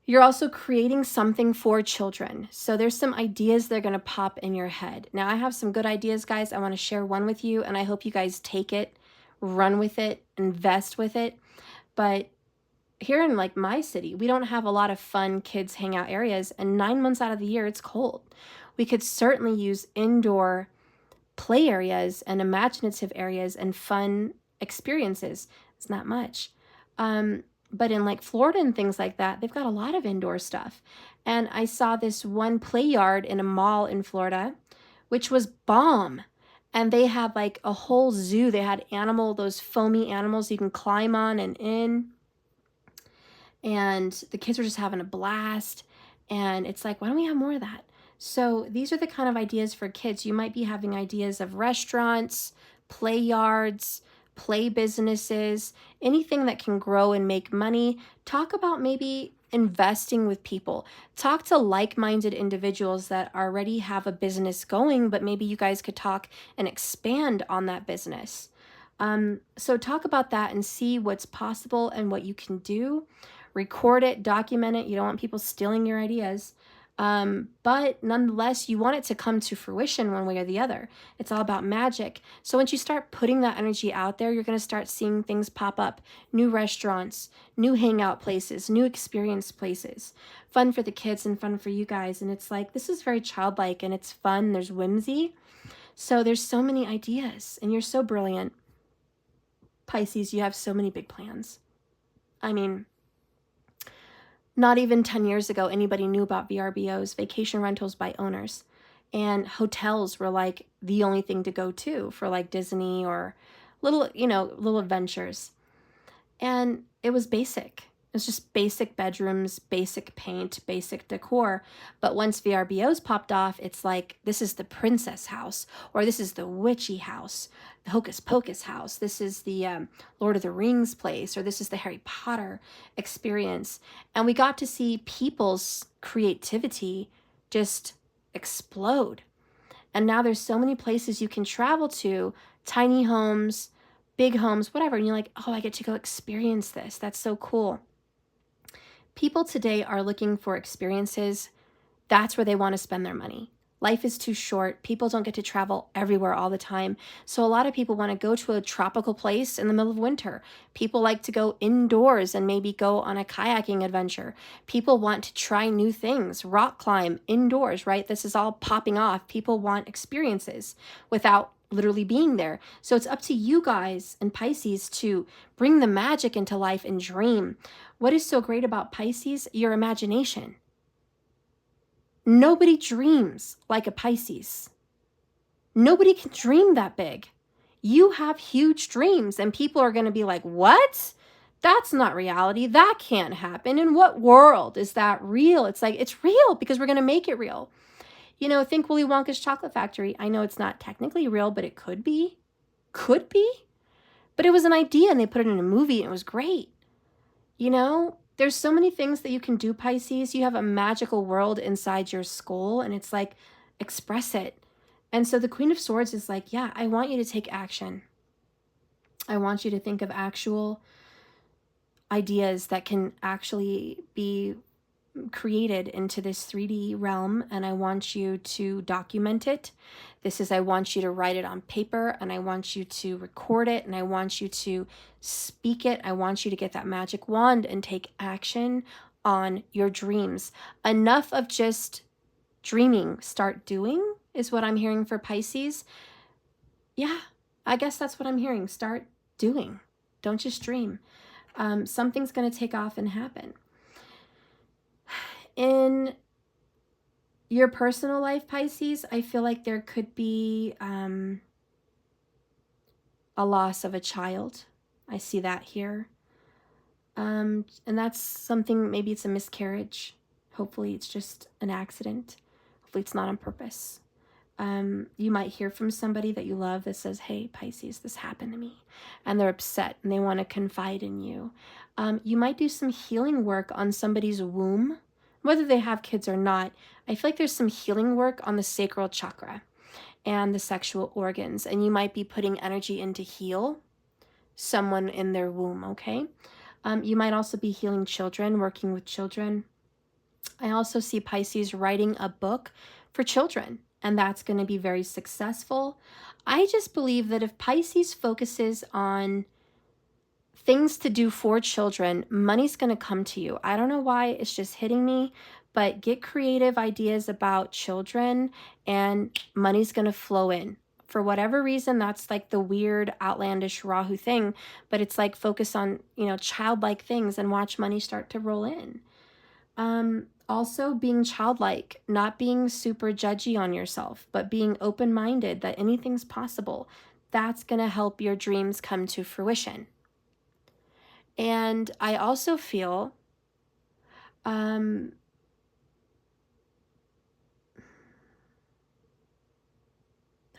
You're also creating something for children. So there's some ideas that are going to pop in your head. Now, I have some good ideas, guys. I want to share one with you, and I hope you guys take it, run with it, invest with it. But here in like my city, we don't have a lot of fun kids hangout areas, and 9 months out of the year, it's cold. We could certainly use indoor play areas and imaginative areas and fun experiences. It's not much. But in like Florida and things like that, they've got a lot of indoor stuff. And I saw this one play yard in a mall in Florida, which was bomb. And they had like a whole zoo. They had those foamy animals you can climb on and in. And the kids were just having a blast. And it's like, why don't we have more of that? So these are the kind of ideas for kids. You might be having ideas of restaurants, play yards, play businesses, anything that can grow and make money. Talk about maybe investing with people. Talk to like-minded individuals that already have a business going, but maybe you guys could talk and expand on that business. So talk about that and see what's possible and what you can do. Record it, document it. You don't want people stealing your ideas. But nonetheless, you want it to come to fruition one way or the other. It's all about magic. So once you start putting that energy out there, you're going to start seeing things pop up. New restaurants, new hangout places, new experience places. Fun for the kids and fun for you guys. And it's like, this is very childlike and it's fun. There's whimsy. So there's so many ideas and you're so brilliant. Pisces, you have so many big plans. I mean, not even 10 years ago, anybody knew about VRBOs, vacation rentals by owners. And hotels were like the only thing to go to for like Disney or little, little adventures. And it was basic. It's just basic bedrooms, basic paint, basic decor. But once VRBOs popped off, it's like, this is the princess house, or this is the witchy house, the Hocus Pocus house. This is the Lord of the Rings place, or this is the Harry Potter experience. And we got to see people's creativity just explode. And now there's so many places you can travel to, tiny homes, big homes, whatever. And you're like, oh, I get to go experience this. That's so cool. People today are looking for experiences. That's where they want to spend their money. Life is too short. People don't get to travel everywhere all the time. So a lot of people want to go to a tropical place in the middle of winter. People like to go indoors and maybe go on a kayaking adventure. People want to try new things, rock climb indoors, right? This is all popping off. People want experiences without literally being there. So it's up to you guys and Pisces to bring the magic into life and dream. What is so great about Pisces? Your imagination. Nobody dreams like a Pisces. Nobody can dream that big. You have huge dreams and people are going to be like, what? That's not reality. That can't happen. In what world is that real? It's like, it's real because we're going to make it real. Think Willy Wonka's chocolate factory. I know it's not technically real, but it could be. Could be. But it was an idea and they put it in a movie and it was great. There's so many things that you can do, Pisces. You have a magical world inside your skull and it's like, express it. And so the Queen of Swords is like, yeah, I want you to take action. I want you to think of actual ideas that can actually be created into this 3D realm, and I want you to document it. I want you to write it on paper, and I want you to record it, and I want you to speak it. I want you to get that magic wand and take action on your dreams. Enough of just dreaming. Start doing is what I'm hearing for Pisces. Yeah, I guess that's what I'm hearing. Start doing. Don't just dream. Something's going to take off and happen. In your personal life, Pisces, I feel like there could be a loss of a child. I see that here. And that's something, maybe it's a miscarriage. Hopefully it's just an accident. Hopefully it's not on purpose. You might hear from somebody that you love that says, hey, Pisces, this happened to me. And they're upset and they want to confide in you. You might do some healing work on somebody's womb. Whether they have kids or not, I feel like there's some healing work on the sacral chakra and the sexual organs. And you might be putting energy in to heal someone in their womb, okay? You might also be healing children, working with children. I also see Pisces writing a book for children, and that's going to be very successful. I just believe that if Pisces focuses on things to do for children, money's going to come to you. I don't know why it's just hitting me, but get creative ideas about children and money's going to flow in. For whatever reason, that's like the weird, outlandish Rahu thing, but it's like focus on, childlike things and watch money start to roll in. Also being childlike, not being super judgy on yourself, but being open-minded that anything's possible. That's going to help your dreams come to fruition. And I also feel how am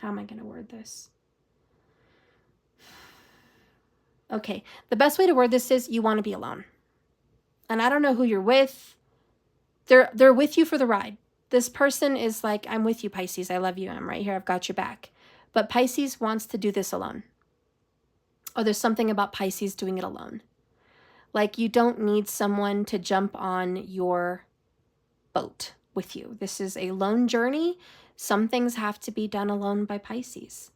I going to word this? Okay, the best way to word this is you want to be alone. And I don't know who you're with. They're with you for the ride. This person is like, I'm with you, Pisces. I love you. I'm right here. I've got your back. But Pisces wants to do this alone. Or there's something about Pisces doing it alone. Like you don't need someone to jump on your boat with you. This is a lone journey. Some things have to be done alone by Pisces.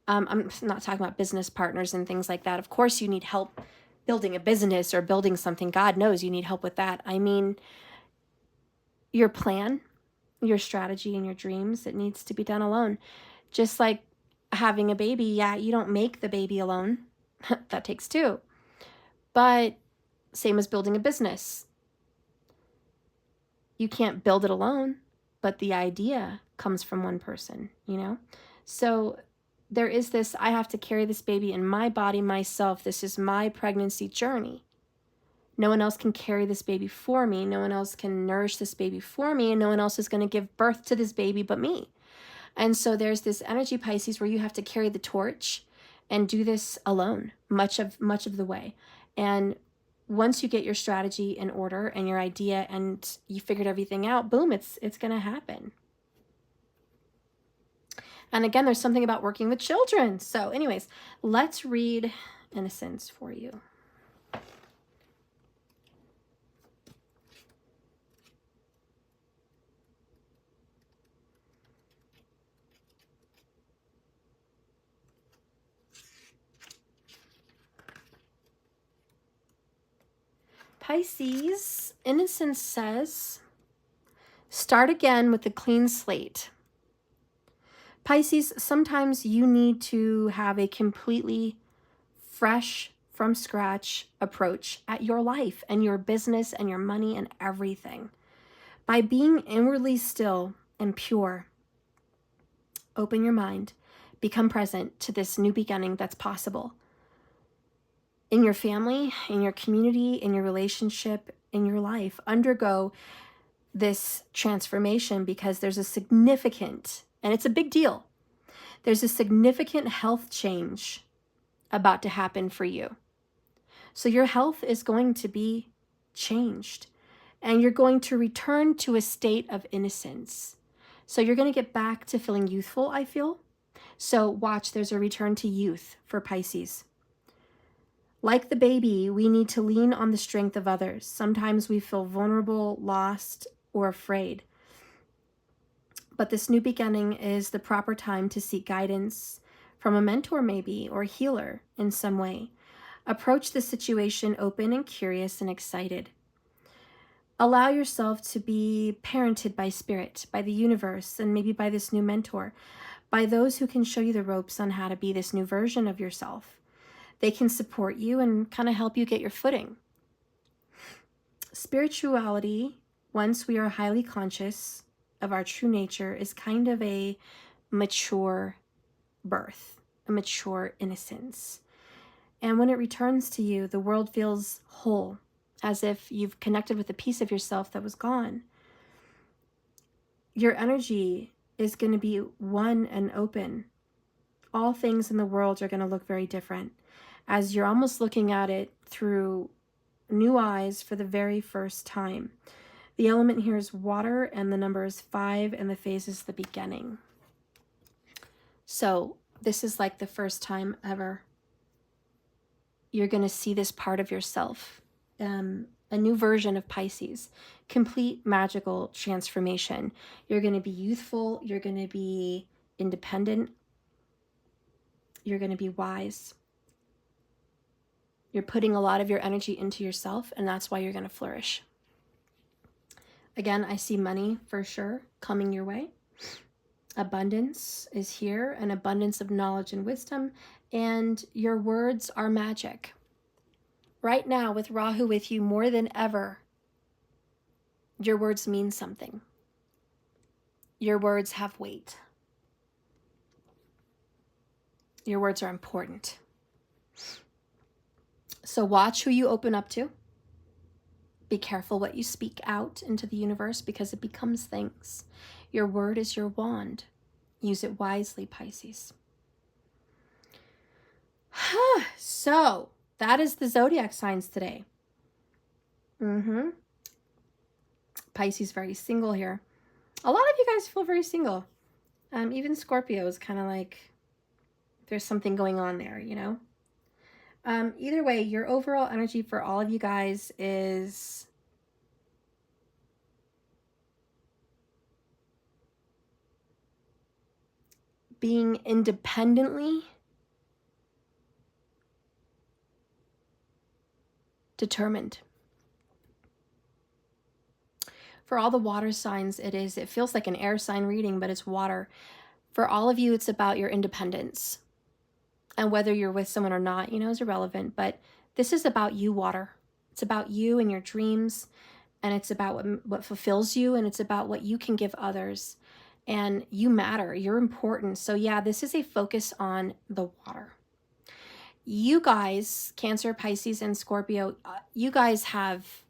I'm not talking about business partners and things like that. Of course, you need help building a business or building something. God knows you need help with that. I mean, your plan, your strategy, and your dreams, it needs to be done alone. Just like having a baby, yeah, you don't make the baby alone. That takes two. But same as building a business. You can't build it alone, but the idea comes from one person, you know? So there is this, I have to carry this baby in my body myself. This is my pregnancy journey. No one else can carry this baby for me. No one else can nourish this baby for me. And no one else is going to give birth to this baby but me. And so there's this energy, Pisces, where you have to carry the torch and do this alone much of the way. And once you get your strategy in order and your idea and you figured everything out, boom, it's going to happen. And again, there's something about working with children. So anyways, let's read Innocence for you. Pisces, Innocence says, start again with a clean slate. Pisces, sometimes you need to have a completely fresh, from scratch approach at your life and your business and your money and everything. By being inwardly still and pure, open your mind, become present to this new beginning that's possible. In your family, in your community, in your relationship, in your life, undergo this transformation because there's a significant, and it's a big deal, there's a significant health change about to happen for you. So your health is going to be changed and you're going to return to a state of innocence. So you're going to get back to feeling youthful, I feel. So watch, there's a return to youth for Pisces. Like the baby, we need to lean on the strength of others. Sometimes we feel vulnerable, lost, or afraid. But this new beginning is the proper time to seek guidance from a mentor maybe, or healer in some way. Approach the situation open and curious and excited. Allow yourself to be parented by spirit, by the universe, and maybe by this new mentor, by those who can show you the ropes on how to be this new version of yourself. They can support you and kind of help you get your footing. Spirituality, once we are highly conscious of our true nature, is kind of a mature birth, a mature innocence. And when it returns to you, the world feels whole, as if you've connected with a piece of yourself that was gone. Your energy is going to be one and open. All things in the world are going to look very different, as you're almost looking at it through new eyes for the very first time. The element here is water, and the number is 5, and the phase is the beginning. So this is like the first time ever you're going to see this part of yourself, a new version of Pisces, complete magical transformation. You're going to be youthful. You're going to be independent. You're going to be wise. You're putting a lot of your energy into yourself, and that's why you're going to flourish. Again, I see money for sure coming your way. Abundance is here, an abundance of knowledge and wisdom, and your words are magic. Right now, with Rahu with you more than ever, your words mean something. Your words have weight. Your words are important. So watch who you open up to. Be careful what you speak out into the universe because it becomes things. Your word is your wand. Use it wisely, Pisces. So that is the zodiac signs today. Pisces very single here. A lot of you guys feel very single. Even Scorpio is kind of like there's something going on there, you know? Either way, your overall energy for all of you guys is being independently determined. For all the water signs, it feels like an air sign reading, but it's water. For all of you, it's about your independence. And whether you're with someone or not, you know, is irrelevant. But this is about you, water. It's about you and your dreams. And it's about what fulfills you. And it's about what you can give others. And you matter. You're important. So yeah, this is a focus on the water. You guys, Cancer, Pisces, and Scorpio, you guys have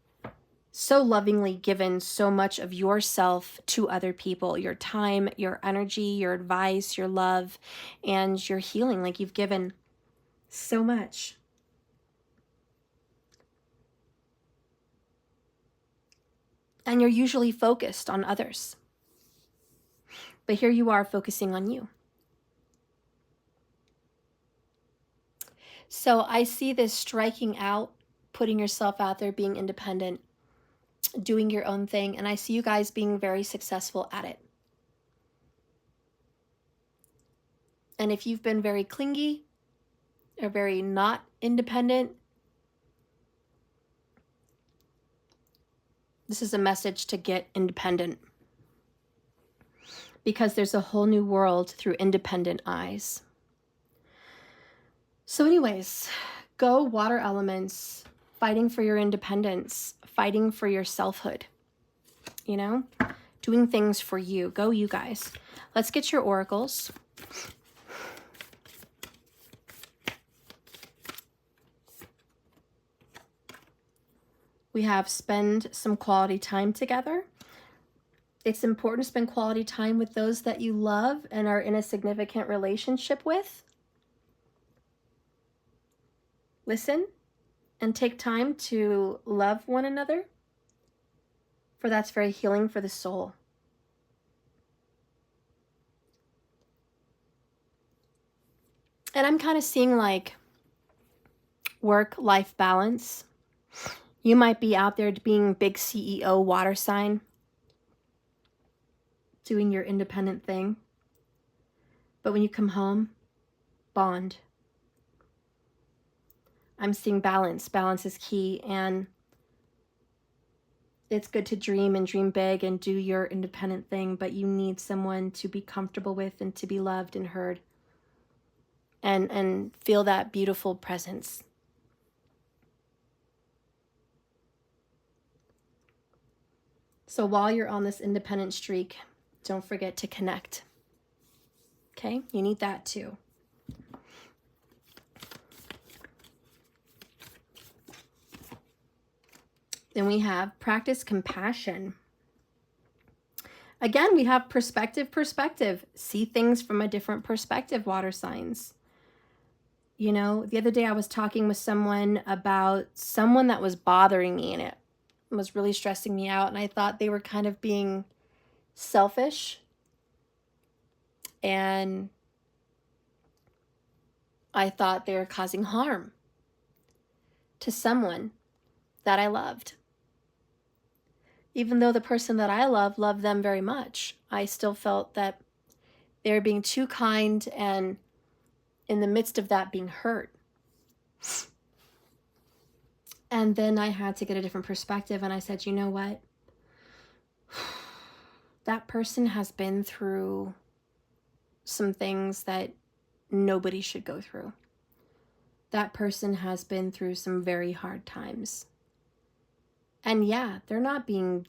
so lovingly given so much of yourself to other people, your time, your energy, your advice, your love, and your healing. Like you've given so much. And you're usually focused on others. But here you are focusing on you. So I see this striking out, putting yourself out there, being independent, doing your own thing. And I see you guys being very successful at it. And if you've been very clingy or very not independent, this is a message to get independent. Because there's a whole new world through independent eyes. So anyways, go water elements, fighting for your independence, fighting for your selfhood, you know, doing things for you. Go you guys. Let's get your oracles. We have spend some quality time together. It's important to spend quality time with those that you love and are in a significant relationship with. Listen and take time to love one another, for that's very healing for the soul. And I'm kind of seeing like work-life balance. You might be out there being big CEO water sign, doing your independent thing. But when you come home, bond. I'm seeing balance. Balance is key, and it's good to dream and dream big and do your independent thing, but you need someone to be comfortable with and to be loved and heard and feel that beautiful presence. So while you're on this independent streak, don't forget to connect. Okay? You need that too. Then we have practice compassion. Again, we have perspective. See things from a different perspective, water signs. You know, the other day I was talking with someone about someone that was bothering me, and it was really stressing me out. And I thought they were kind of being selfish. And I thought they were causing harm to someone that I loved. Even though the person that I loved them very much, I still felt that they were being too kind and in the midst of that being hurt. And then I had to get a different perspective, and I said, you know what? That person has been through some things that nobody should go through. That person has been through some very hard times. And yeah, they're not being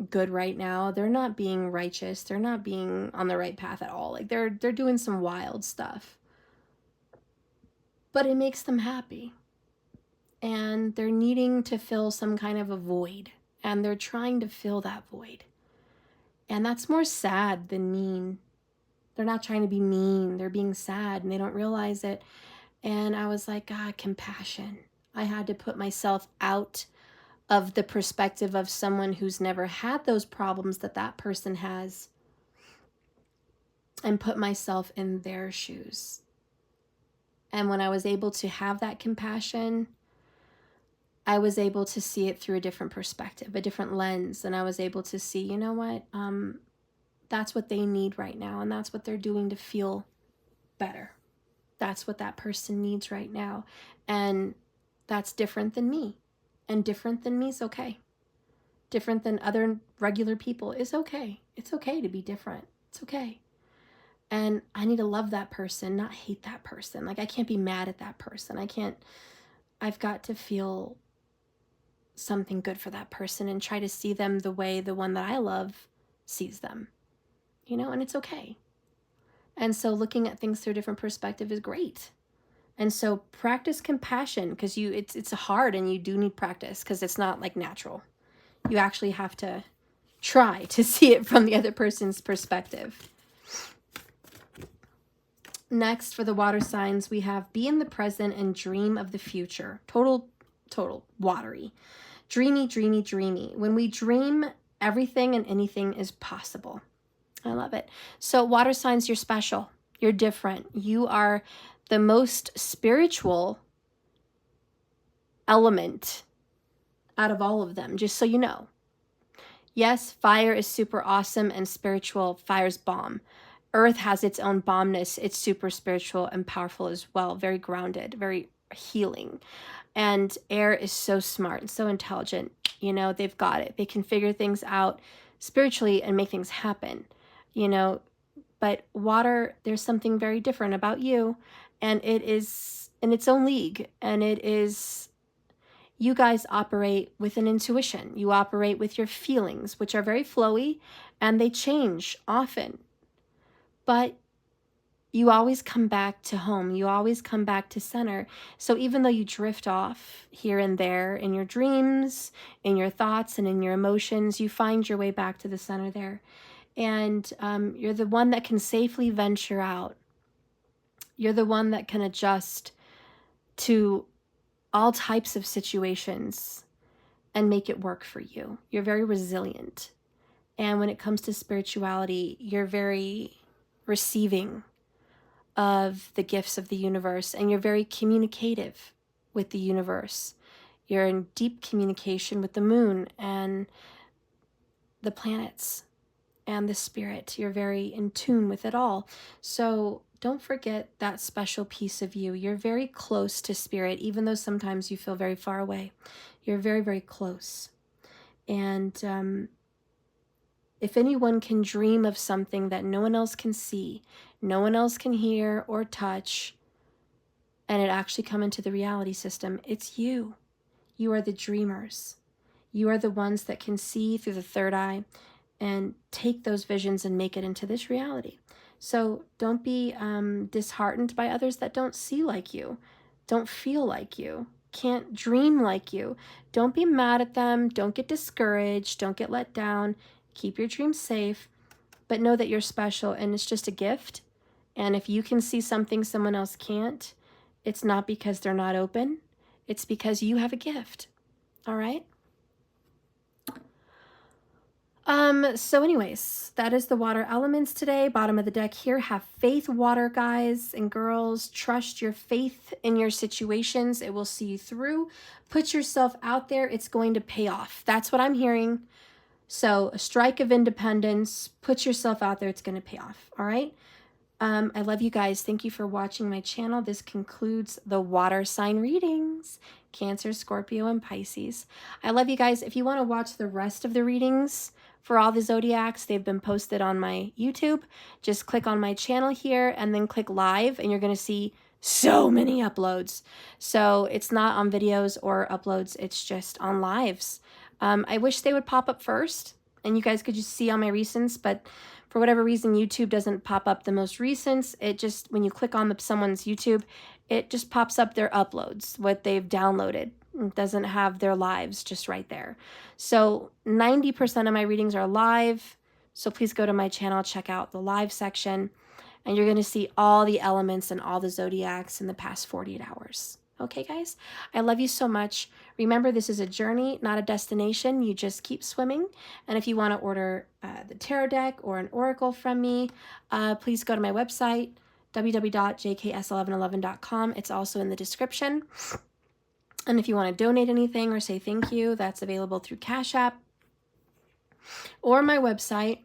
good right now. They're not being righteous. They're not being on the right path at all. Like they're doing some wild stuff. But it makes them happy. And they're needing to fill some kind of a void. And they're trying to fill that void. And that's more sad than mean. They're not trying to be mean. They're being sad and they don't realize it. And I was like, God, compassion. I had to put myself out of the perspective of someone who's never had those problems that that person has, and put myself in their shoes. And when I was able to have that compassion, I was able to see it through a different perspective, a different lens. And I was able to see, you know what, that's what they need right now. And that's what they're doing to feel better. That's what that person needs right now. And that's different than me. And different than me is okay. Different than other regular people is okay. It's okay to be different. It's okay. And I need to love that person, not hate that person. Like, I can't be mad at that person. I've got to feel something good for that person and try to see them the way the one that I love sees them, you know, and it's okay. And so looking at things through a different perspective is great. And so practice compassion, because it's hard, and you do need practice, because it's not like natural. You actually have to try to see it from the other person's perspective. Next, for the water signs, we have be in the present and dream of the future. Total watery. Dreamy, dreamy, dreamy. When we dream, everything and anything is possible. I love it. So water signs, you're special. You're different. You are the most spiritual element out of all of them, just so you know. Yes, fire is super awesome and spiritual. Fire's bomb. Earth has its own bombness. It's super spiritual and powerful as well. Very grounded, very healing. And air is so smart and so intelligent. You know, they've got it. They can figure things out spiritually and make things happen, you know. But water, there's something very different about you. And it is in its own league. And it is, you guys operate with an intuition. You operate with your feelings, which are very flowy, and they change often. But you always come back to home. You always come back to center. So even though you drift off here and there in your dreams, in your thoughts, and in your emotions, you find your way back to the center there. And you're the one that can safely venture out. You're the one that can adjust to all types of situations and make it work for you. You're very resilient. And when it comes to spirituality, you're very receiving of the gifts of the universe, and you're very communicative with the universe. You're in deep communication with the moon and the planets and the spirit. You're very in tune with it all. So don't forget that special piece of you. You're very close to spirit, even though sometimes you feel very far away. You're very, very close. And if anyone can dream of something that no one else can see, no one else can hear or touch, and it actually come into the reality system, it's you. You are the dreamers. You are the ones that can see through the third eye and take those visions and make it into this reality. So don't be disheartened by others that don't see like you, don't feel like you, can't dream like you. Don't be mad at them. Don't get discouraged. Don't get let down. Keep your dreams safe, but know that you're special, and it's just a gift. And if you can see something someone else can't, it's not because they're not open. It's because you have a gift. All right? So anyways, that is the water elements today. Bottom of the deck here, have faith, water, guys and girls. Trust your faith in your situations. It will see you through. Put yourself out there. It's going to pay off. That's what I'm hearing. So a strike of independence, put yourself out there. It's going to pay off. All right. I love you guys. Thank you for watching my channel. This concludes the water sign readings, Cancer, Scorpio, and Pisces. I love you guys. If you want to watch the rest of the readings for all the zodiacs, they've been posted on my YouTube. Just click on my channel here and then click live, and you're going to see so many uploads. So it's not on videos or uploads. It's just on lives. I wish they would pop up first and you guys could just see all my recents, but for whatever reason, YouTube doesn't pop up the most recents. It just, when you click on someone's YouTube, it just pops up their uploads, what they've downloaded. It doesn't have their lives just right there. So 90% of my readings are live. So please go to my channel, check out the live section. and you're going to see all the elements and all the zodiacs in the past 48 hours. Okay, guys? I love you so much. Remember, this is a journey, not a destination. You just keep swimming. And if you want to order the tarot deck or an oracle from me, please go to my website, www.jks1111.com. It's also in the description. And if you want to donate anything or say thank you, that's available through Cash App or my website.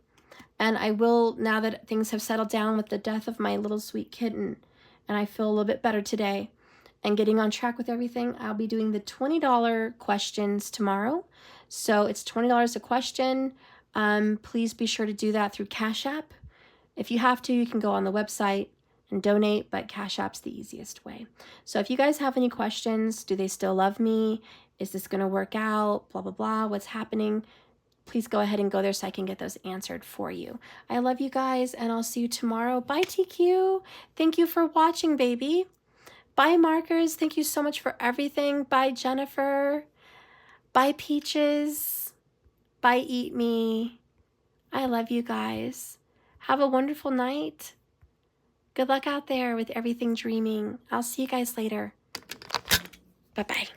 And I will, now that things have settled down with the death of my little sweet kitten, and I feel a little bit better today and getting on track with everything, I'll be doing the $20 questions tomorrow. So it's $20 a question. Please be sure to do that through Cash App. If you have to, you can go on the website and donate, but Cash App's the easiest way. So if you guys have any questions, do they still love me? Is this going to work out? Blah, blah, blah. What's happening? Please go ahead and go there so I can get those answered for you. I love you guys, and I'll see you tomorrow. Bye, TQ. Thank you for watching, baby. Bye, Markers. Thank you so much for everything. Bye, Jennifer. Bye, Peaches. Bye, Eat Me. I love you guys. Have a wonderful night. Good luck out there with everything dreaming. I'll see you guys later. Bye-bye.